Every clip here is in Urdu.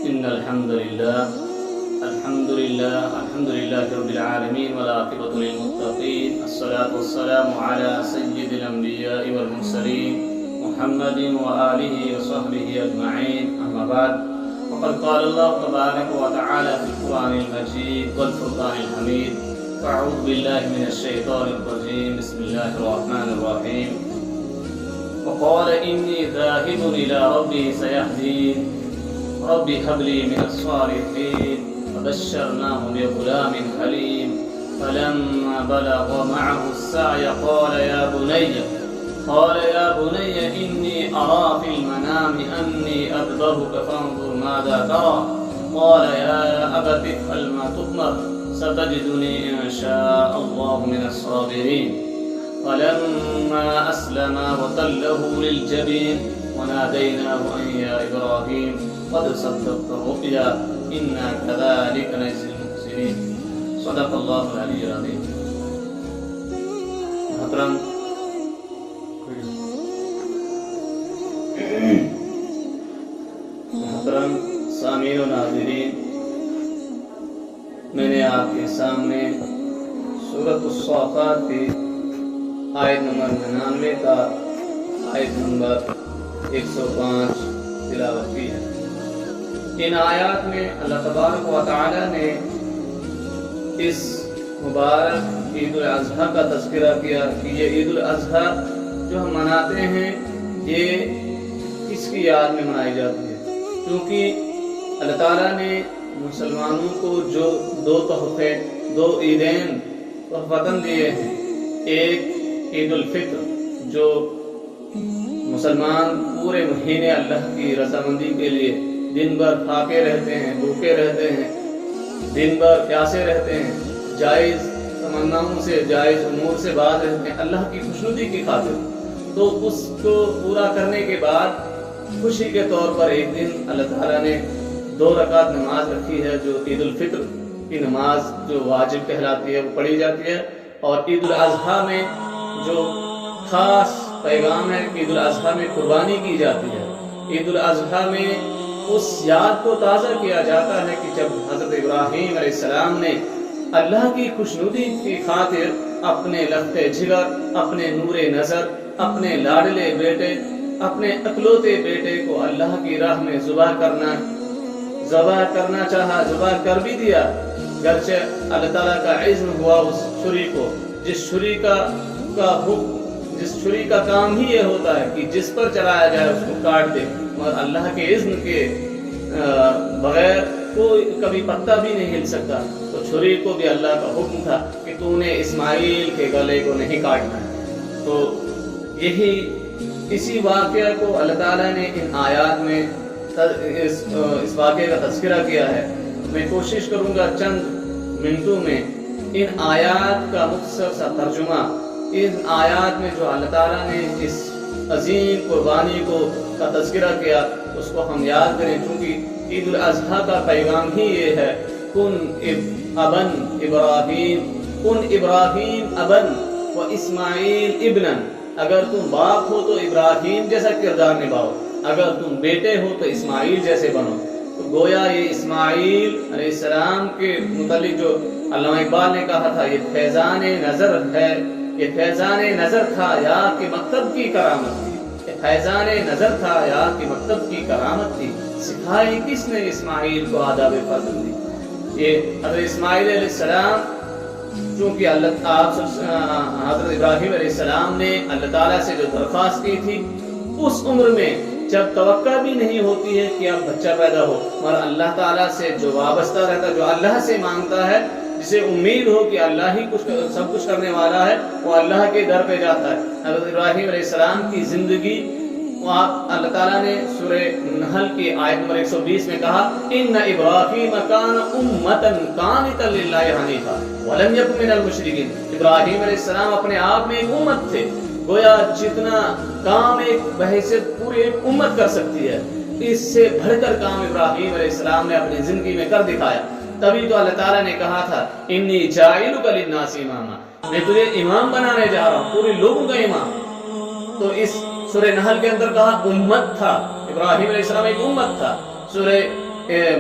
إن الحمد لله رب العالمين والعاقبة للمتقين. الصلاة والسلام على سيد الأنبياء والمرسلين محمد وآله وصحبه أجمعين. أما بعد، وقد قال الله تبارك وتعالى في القرآن المجيد والفرقان الحميد: أعوذ بالله من الشيطان الرجيم. بسم الله الرحمن الرحيم. وقال إني ذاهب إلى ربي سيهدين ربي هب لي من الصالحين. فبشرناه بغلام حليم. فلما بلغ معه السعي قال يا بني إني أرى في المنام أني أذبحك فانظر ماذا ترى. قال يا أبت افعل ما تؤمر ستجدني إن شاء الله من الصابرين. فلما أسلما وتله للجبين وناديناه أن يا إبراهيم قد صدقت الرؤيا إنا كذلك نجزي المحسنين. صدق الله العلي العظيم. محترم سامعین و ناظرین، میں نے آپ کے سامنے سورۃ الصافات کی آیت نمبر 99 کا آیت نمبر 105 تلاوت کی ہے. ان آیات میں اللہ تبارک و تعالی نے اس مبارک عید الاضحیٰ کا تذکرہ کیا کہ یہ عید الاضحیٰ جو ہم مناتے ہیں یہ کس کی یاد میں منائی جاتی ہے، کیونکہ اللہ تعالیٰ نے مسلمانوں کو جو دو تحفے، دو عیدین تحفتاً دیے ہیں. ایک عید الفطر جو مسلمان پورے مہینے اللہ کی رضامندی کے لیے دن بھر کھاکے رہتے ہیں، بھوکے رہتے ہیں، دن بھر پیاسے رہتے ہیں، جائز تمناؤں سے، جائز امور سے باز رہتے ہیں اللہ کی خوشنودی کی خاطر. تو اس کو پورا کرنے کے بعد خوشی کے طور پر ایک دن اللہ تعالیٰ نے 2 رکعت نماز رکھی ہے، جو عید الفطر کی نماز جو واجب کہلاتی ہے وہ پڑھی جاتی ہے. اور عید الاضحیٰ میں جو خاص پیغام ہے، عید الاضحیٰ میں قربانی کی جاتی ہے. عید الاضحیٰ میں اس یاد کو تازہ کیا جاتا ہے کہ جب حضرت ابراہیم علیہ السلام نے اللہ کی خوشنودی کی خاطر اپنے لخت جگر، اپنے نور نظر، اپنے لاڈلے بیٹے، اپنے اکلوتے بیٹے کو اللہ کی راہ میں ذبح کرنا چاہا، ذبح کر بھی دیا. گرچہ اللہ تعالیٰ کا عزم ہوا اس چھری کو، جس چھری کا کام ہی یہ ہوتا ہے کہ جس پر چلایا جائے اس کو کاٹ دے، اور اللہ کے اذن کے بغیر کوئی کبھی پتا بھی نہیں ہل سکتا. تو چھری کو بھی اللہ کا حکم تھا کہ تو نے اسماعیل کے گلے کو نہیں کاٹنا. تو اسی واقعہ کو اللہ تعالیٰ نے ان آیات میں اس واقعے کا تذکرہ کیا ہے. میں کوشش کروں گا چند منٹوں میں ان آیات کا مختصر سا ترجمہ، ان آیات میں جو اللہ تعالیٰ نے اس عظیم قربانی کا تذکرہ کیا اس کو ہم یاد کریں، کیونکہ عید الاضحیٰ کا پیغام ہی یہ ہے: کن ابراہیم ابن و اسماعیل ابنن. اگر تم باپ ہو تو ابراہیم جیسا کردار نبھاؤ، اگر تم بیٹے ہو تو اسماعیل جیسے بنو. تو گویا یہ اسماعیل علیہ السلام کے متعلق جو علامہ اقبال نے کہا تھا، یہ فیضان نظر ہے، یہ فیضان نظر تھا یا کہ مکتب کی کرامت تھی. یہ فیضان نظر تھا یا کہ مکتب کی کرامت تھی. سکھائی کس نے اسماعیل کو آداب فضل دی. یہ حضرت اسماعیل علیہ السلام، چونکہ حضرت ابراہیم علیہ السلام نے اللہ تعالیٰ سے جو درخواست کی تھی اس عمر میں، جب توقع بھی نہیں ہوتی ہے کہ اب بچہ پیدا ہو، مگر اللہ تعالیٰ سے جو وابستہ رہتا ہے، جو اللہ سے مانگتا ہے، جسے امید ہو کہ اللہ ہی سب کچھ کرنے والا ہے، وہ اللہ کے در پہ جاتا ہے. حضرت ابراہیم علیہ السلام کی زندگی اللہ تعالیٰ نے سورہ نحل کی آیت نمبر 120 میں کہا: ان ابراہیم کان امۃ قانتا للہ حنیفا ولم یکن من المشرکین. ابراہیم علیہ السلام اپنے آپ میں ایک امت تھے. گویا جتنا کام ایک بحیثیت پوری ایک امت کر سکتی ہے، اس سے بڑھ کر کام ابراہیم علیہ السلام نے اپنی زندگی میں کر دکھایا. تبھی تو اللہ تعالیٰ نے کہا تھا: انی جاعلک للناس اماما، میں تجھے امام بنانے جا رہا ہوں، پورے لوگوں کا امام. تو اس سورہ نحل کے اندر کہا امت تھا، ابراہیم علیہ السلام ایک امت تھا. سورہ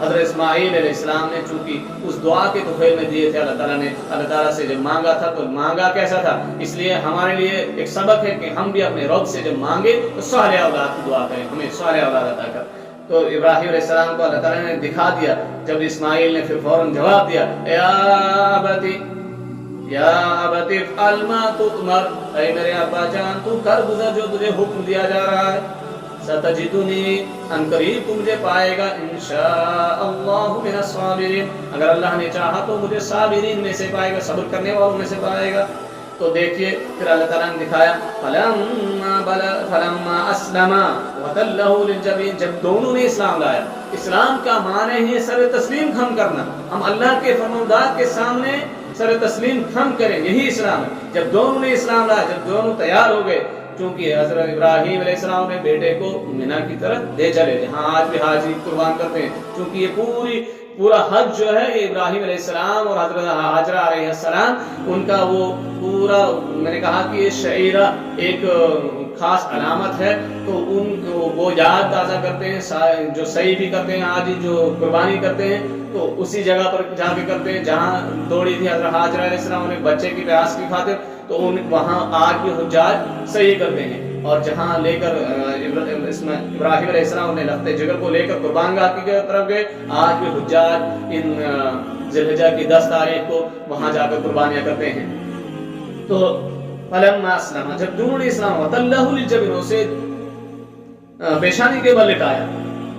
حضرت اسماعیل علیہ السلام نے چونکہ اس دعا کے تحفے میں دیے تھے اللہ تعالیٰ نے، اللہ تعالیٰ سے جب مانگا تھا تو مانگا کیسا تھا، اس لیے ہمارے لیے ایک سبق ہے کہ ہم بھی اپنے رب سے جب مانگے تو صالح اولاد کی دعا کریں، ہمیں صالح اولاد عطا کر۔ تو ابراہیم علیہ السلام کو اللہ تعالیٰ نے دکھا دیا، جب اسماعیل نے پھر فوراً جواب دیا، یا ابتی افعل ما تؤمر، اے میرے ابا جان تو کر گزر جو تجھے حکم دیا جا رہا ہے، ستجدنی ان قریب تو مجھے پائے گا انشاءاللہ من الصابرین، اگر اللہ نے چاہا تو مجھے صابرین میں سے پائے گا، صبر کرنے والوں میں سے پائے گا۔ تو دیکھیے پھر اللہ تعالیٰ نے دکھایا فلما اسلما وتلہ للجبین، جب دونوں نے اسلام لایا، اسلام کا معنی ہے سر تسلیم خم کرنا، ہم اللہ کے فرمانبردار کے سامنے سر تسلیم خم کریں، یہی اسلام ہے۔ جب دونوں نے اسلام لایا، جب دونوں تیار ہو گئے، چونکہ حضرت ابراہیم علیہ السلام نے بیٹے کو مینا کی طرف لے چلے، جہاں آج بھی حاجی قربان کرتے ہیں، چونکہ یہ پورا حج جو ہے یہ ابراہیم علیہ السلام اور حضرت حاجرہ علیہ السلام ان کا وہ پورا، میں نے کہا کہ یہ شعیرہ ایک خاص علامت ہے، تو ان کو وہ یاد تازہ کرتے ہیں، جو صحیح بھی کرتے ہیں، آج جو قربانی کرتے ہیں تو اسی جگہ پر جا کے کرتے ہیں جہاں دوڑی تھی حضرت حاجرہ علیہ السلام نے بچے کی پیاس کی خاطر، تو وہاں آج بھی حجاج صحیح کرتے ہیں، اور جہاں لے کر ابراہیم علیہ السلام نے لخت جگر کو لے کر قربان گاہ کی طرف گئے، آج بھی حجاج ان ذی الحجہ کی 10 تاریخ کو وہاں جا کر قربانیاں کرتے ہیں۔ تو فلما اسلم، جب دونوں نے اسلام وتلہ للجبین، اسے پیشانی کے بل لٹایا،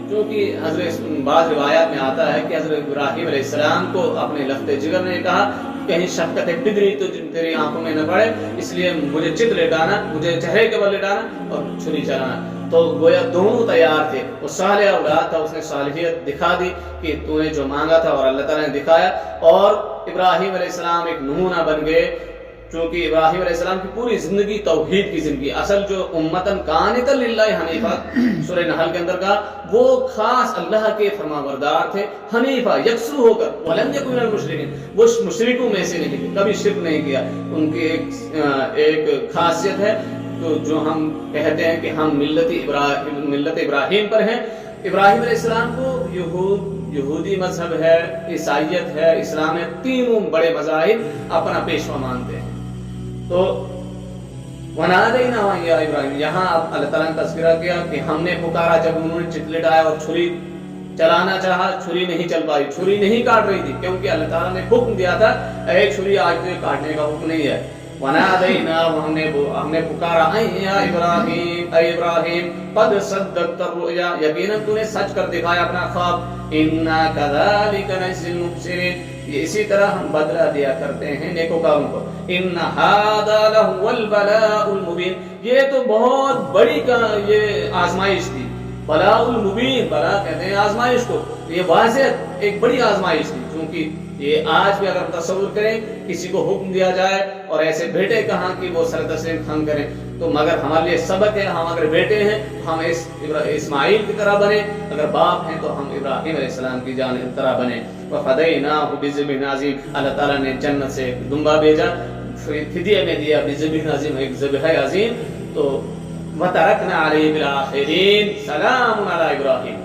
کیونکہ حضرت بعض روایات میں آتا ہے کہ حضرت ابراہیم علیہ السلام کو اپنے لخت جگر نے کہا کہیں شفقت پدری تو تیری آنکھوں میں نہ پڑے، اس لیے مجھے چت لٹانا، مجھے چہرے کے بل لٹانا اور چھری چلانا۔ تو گویا دونوں تیار تھے، وہ صالح اولاد تھا، اس نے صالحیت دکھا دی کہ تو نے جو مانگا تھا اور اللہ تعالیٰ نے دکھایا، اور ابراہیم علیہ السلام ایک نمونہ بن گئے، چونکہ ابراہیم علیہ السلام کی پوری زندگی توحید کی زندگی، اصل جو امتن قانتا للہ حنیفہ سورہ نحل کے اندر کا، وہ خاص اللہ کے فرمانبردار تھے، حنیفہ یکسو ہو کر، ولم یکن من المشرکین، وہ مشرکوں میں سے نہیں تھے، کبھی شرک نہیں کیا۔ ان کی ایک خاصیت ہے تو جو ہم کہتے ہیں کہ ہم ملت ابراہیم پر ہیں۔ ابراہیم علیہ السلام کو یہودی مذہب ہے، عیسائیت ہے، اسلام ہے، تینوں بڑے مذاہب اپنا پیشوا مانتے ہیں۔ تو وَنَادَيْنَاهُ يَا إِبْرَاهِيمُ، یہاں اب اللہ تعالیٰ نے تذکرہ کیا کہ ہم نے پکارا جب انہوں نے چت لٹایا اور چھری چلانا چاہا، چھری نہیں چل پائی، چھری نہیں کاٹ رہی تھی، کیونکہ اللہ تعالیٰ نے حکم دیا تھا اے چھری آج تجھے کاٹنے کا حکم نہیں ہے۔ وَنَادَيْنَاهُ، ہم نے پکارا يَا إِبْرَاهِيمُ، اے ابراہیم، قَدْ صَدَّقْتَ الرُّؤْيَا، یقیناً تو نے سچ کر دکھایا اپنا خواب، إِنَّا كَذَلِكَ نَجْزِي الْمُحْسِنِينَ، یہ اسی طرح ہم بدلہ دیا کرتے ہیں نیکوکاروں کو۔ إِنَّ هَذَا لَهُوَ الْبَلَاءُ الْمُبِينُ، یہ تو بہت بڑی یہ آزمائش تھی، بلاء المبین، بلا کہتے ہیں آزمائش کو، یہ واضح ایک بڑی آزمائش تھی، کیونکہ یہ آج بھی اگر تصور کریں کسی کو حکم دیا جائے اور ایسے بیٹے کہاں کہ وہ سر تسلیم خم کریں، تو مگر ہمارے لیے سبق ہے، ہم اگر بیٹے ہیں تو ہم اسماعیل کی طرح بنے، اگر باپ ہیں تو ہم ابراہیم علیہ السلام کی جانب طرح بنے۔ وَفَدَيْنَاهُ بِذِبْحٍ عَظِيمٍ، اللہ تعالیٰ نے جنت سے ایک دمبا بھیجا، فدیہ میں دیا بِذِبْحٍ عَظِيمٍ، ایک ذبح عظیم۔ تو وَتَرَكْنَا عَلَيْهِ فِي الْآخِرِينَ سَلَامٌ عَلَىٰ إِبْرَاهِيمَ،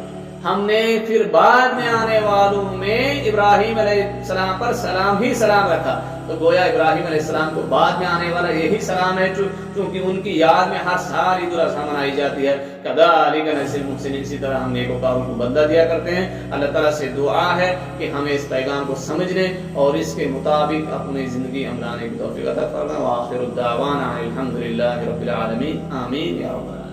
ہم نے پھر بعد میں آنے والوں میں ابراہیم علیہ السلام پر سلام ہی سلام رکھا۔ تو گویا ابراہیم علیہ السلام کو بعد میں آنے والا یہی سلام ہے، چونکہ ان کی یاد میں ہر سال عید الاضحیٰ منائی جاتی ہے۔ کذالک نجزی المحسنین، اسی طرح ہم نیکوکاروں کو بدلہ دیا کرتے ہیں۔ اللہ تعالیٰ سے دعا ہے کہ ہمیں اس پیغام کو سمجھنے اور اس کے مطابق اپنی زندگی عملانے کی توفیق عطا فرمائے۔ وآخر الدعوانا الحمد للہ رب العالمین، آمین یا رب العالمین۔